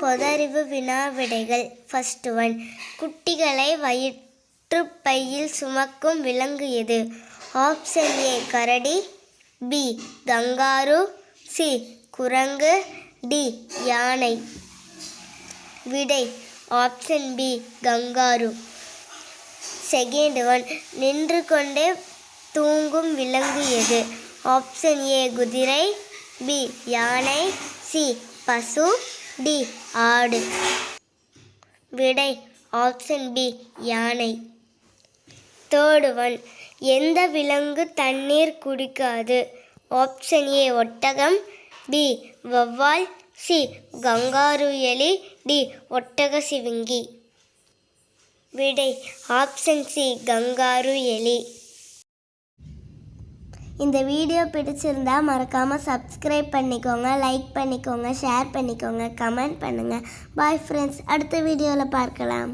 பொதறிவு வினா விடைகள். First one, குட்டிகளை வயிற்றுப்பையில் சுமக்கும் விலங்கு எது? ஆப்ஷன் ஏ கரடி, பி கங்காரு, சி குரங்கு, டி யானை. விடை ஆப்ஷன் பி கங்காரு. செகண்ட் ஒன், நின்று கொண்டே தூங்கும் விலங்கு எது? ஆப்ஷன் ஏ குதிரை, பி யானை, சி பசு, டி ஆடு. விடை ஆப்ஷன் பி யானை. தேர்ட் ஒன், எந்த விலங்கு தண்ணீர் குடிக்காது? ஆப்ஷன் ஏ ஒட்டகம், பி வௌவால், சி கங்காரு எலி, டி ஒட்டக சிவிங்கி. விடை ஆப்ஷன் சி கங்காரு எலி. இந்த வீடியோ பிடிச்சிருந்தா மறக்காமல் சப்ஸ்கிரைப் பண்ணிக்கோங்க, லைக் பண்ணிக்கோங்க, ஷேர் பண்ணிக்கோங்க, கமெண்ட் பண்ணுங்கள். பாய் ஃப்ரெண்ட்ஸ், அடுத்த வீடியோவில் பார்க்கலாம்.